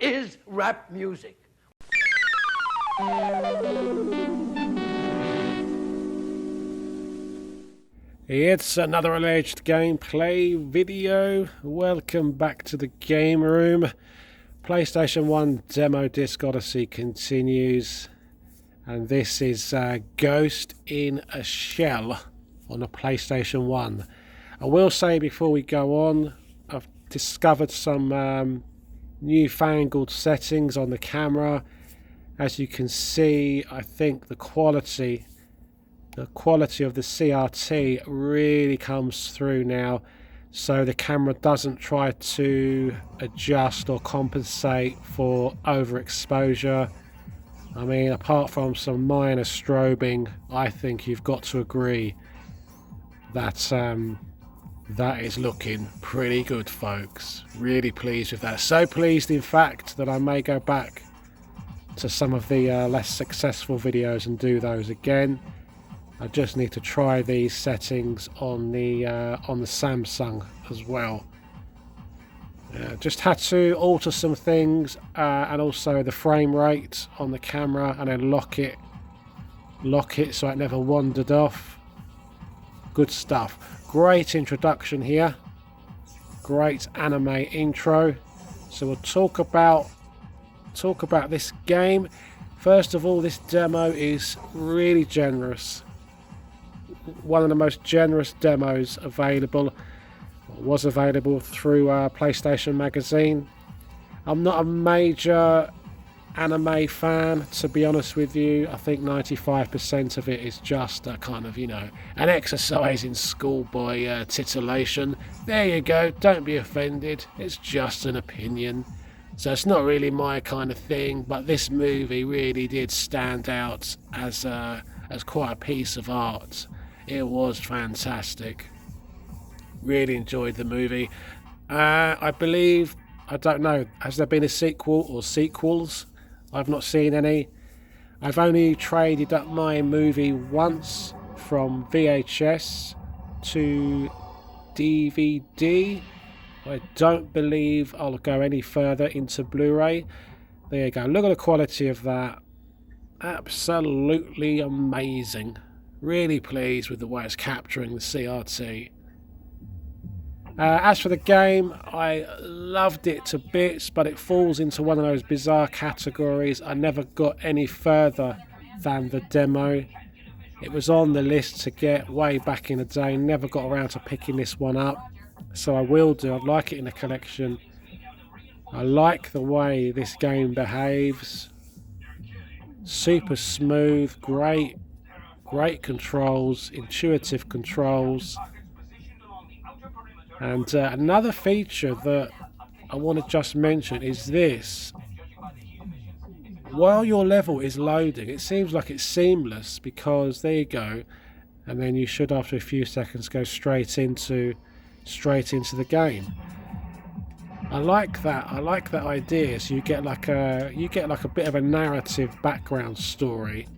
is rap music. It's another alleged gameplay video. Welcome back to the game room. PlayStation 1 demo disc Odyssey continues, and this is Ghost in a Shell on the PlayStation 1. I will say before we go on, I've discovered some newfangled settings on the camera. As you can see, I think the quality of the CRT really comes through now, so the camera doesn't try to adjust or compensate for overexposure. I mean, apart from some minor strobing, I think you've got to agree that that is looking pretty good, folks. Really pleased with that. So pleased, in fact, that I may go back to some of the less successful videos and do those again. I just need to try these settings on the Samsung as well. Just had to alter some things, and also the frame rate on the camera, and then lock it so it never wandered off. Good stuff. Great introduction here. Great anime intro. So we'll talk about this game. First of all, this demo is really generous. One of the most generous demos available. Was available through PlayStation Magazine. I'm not a major anime fan, to be honest with you. I think 95% of it is just a kind of, an exercise in schoolboy titillation. There you go, don't be offended, it's just an opinion. So it's not really my kind of thing, but this movie really did stand out as quite a piece of art. It was fantastic. Really enjoyed the movie. I believe, I don't know, has there been a sequel or sequels? I've not seen any. I've only traded up my movie once from VHS to DVD. I don't believe I'll go any further into Blu-ray. There you go. Look at the quality of that. Absolutely amazing. Really pleased with the way it's capturing the CRT. As for the game, I loved it to bits, but it falls into one of those bizarre categories. I never got any further than the demo. It was on the list to get way back in the day, never got around to picking this one up, so I will do. I'd like it in the collection. I like the way this game behaves. Super smooth, great controls, intuitive controls. And another feature that I want to just mention is this. While your level is loading, it seems like it's seamless, because there you go, and then you should, after a few seconds, go straight into the game. I like that idea. So you get like a bit of a narrative background story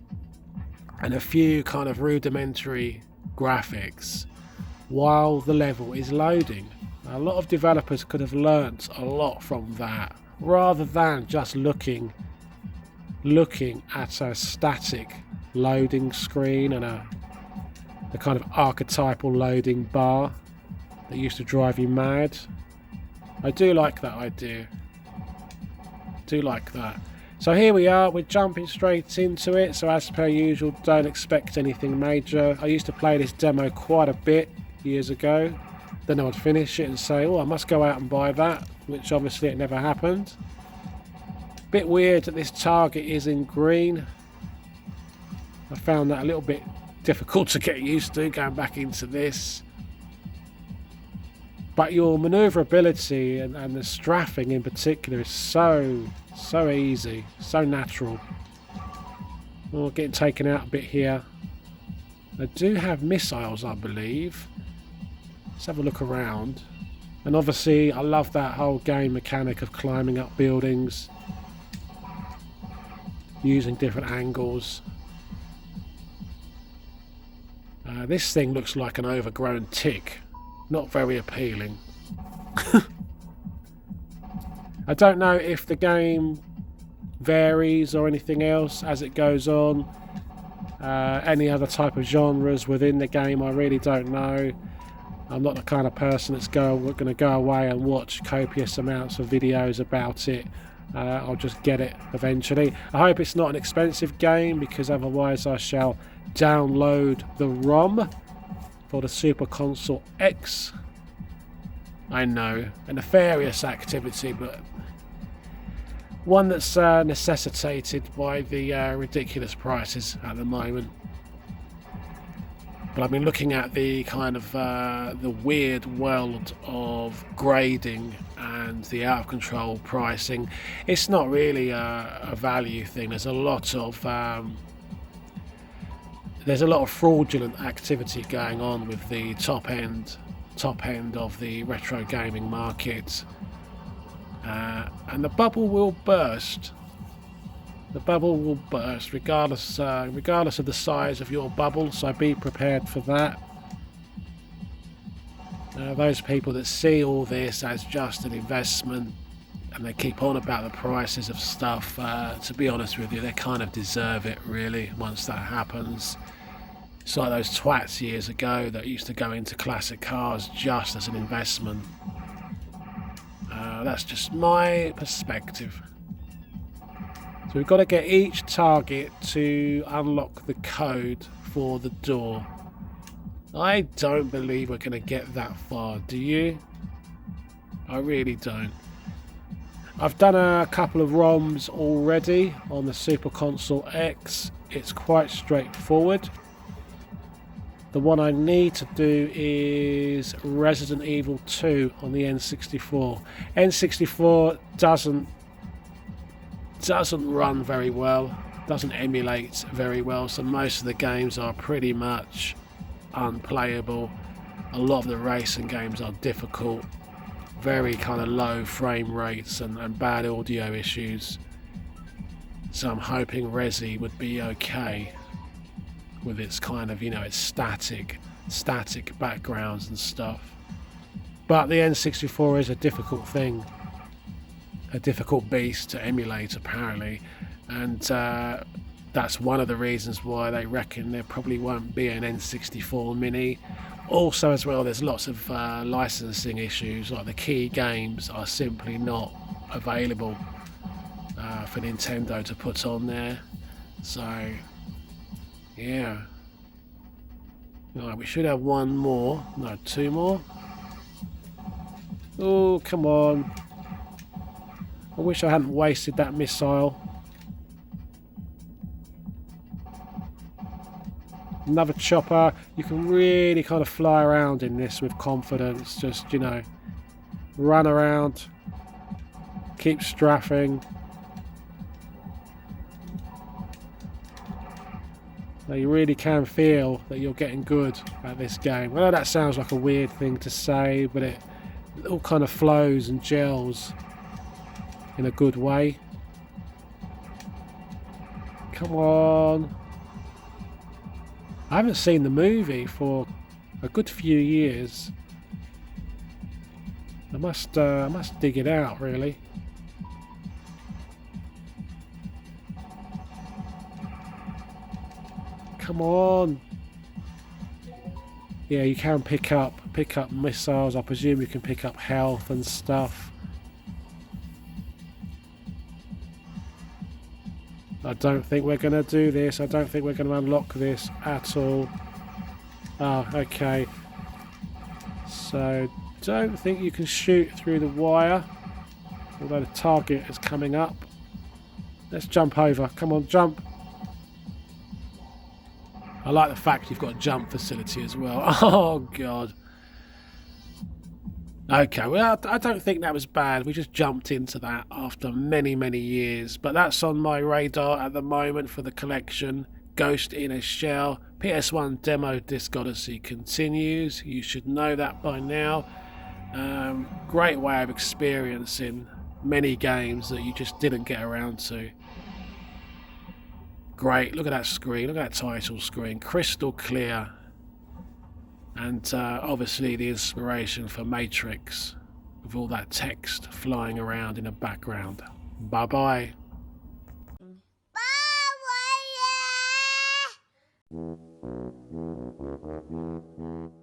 and a few kind of rudimentary graphics while the level is loading. A lot of developers could have learnt a lot from that, rather than just looking at a static loading screen and the kind of archetypal loading bar that used to drive you mad. I do like that idea. Do like that. So here we are, we're jumping straight into it. So as per usual, don't expect anything major. I used to play this demo quite a bit years ago. Then I would finish it and say, oh, I must go out and buy that, which obviously it never happened. Bit weird that this target is in green. I found that a little bit difficult to get used to going back into this. But your manoeuvrability and the strafing in particular is so easy, so natural. Oh, getting taken out a bit here. I do have missiles, I believe. Let's have a look around. And obviously I love that whole game mechanic of climbing up buildings, using different angles. This thing looks like an overgrown tick. Not very appealing. I don't know if the game varies or anything else as it goes on. Any other type of genres within the game, I really don't know. I'm not the kind of person that's going to go away and watch copious amounts of videos about it. I'll just get it eventually. I hope it's not an expensive game, because otherwise I shall download the ROM for the Super Console X. I know, a nefarious activity, but one that's necessitated by the ridiculous prices at the moment. But I've been looking at the kind of the weird world of grading and the out of control pricing. It's not really a value thing. There's a lot of fraudulent activity going on with the top end of the retro gaming market, and the bubble will burst. The bubble will burst regardless of the size of your bubble, so be prepared for that. Those people that see all this as just an investment and they keep on about the prices of stuff, to be honest with you, they kind of deserve it, really, once that happens. It's like those twats years ago that used to go into classic cars just as an investment. That's just my perspective. So we've got to get each target to unlock the code for the door. I don't believe we're going to get that far, do you? I really don't. I've done a couple of ROMs already on the Super Console X. It's quite straightforward. The one I need to do is Resident Evil 2 on the N64. N64 doesn't run very well, doesn't emulate very well, so most of the games are pretty much unplayable. A lot of the racing games are difficult, very kind of low frame rates and bad audio issues. So I'm hoping Resi would be okay with its kind of, its static backgrounds and stuff. But the N64 is a difficult thing, a difficult beast to emulate apparently, and that's one of the reasons why they reckon there probably won't be an N64 Mini. Also as well, there's lots of licensing issues, like the key games are simply not available for Nintendo to put on there. So yeah, right, we should have one more, no, two more. Oh, come on. I wish I hadn't wasted that missile. Another chopper. You can really kind of fly around in this with confidence. Just, run around. Keep strafing. Now you really can feel that you're getting good at this game. Well, that sounds like a weird thing to say, but it all kind of flows and gels in a good way. Come on. I haven't seen the movie for a good few years. I must dig it out, really. Come on. Yeah, you can pick up missiles. I presume you can pick up health and stuff. I don't think we're going to do this. I don't think we're going to unlock this at all. Oh, okay. So, don't think you can shoot through the wire, although the target is coming up. Let's jump over. Come on, jump. I like the fact you've got a jump facility as well. Oh, God. Okay, well, I don't think that was bad. We just jumped into that after many, many years. But that's on my radar at the moment for the collection. Ghost in a Shell. PS1 Demo Disc Odyssey continues. You should know that by now. Great way of experiencing many games that you just didn't get around to. Great, look at that screen, look at that title screen, crystal clear. And obviously the inspiration for Matrix with all that text flying around in the background. Bye bye. Bye.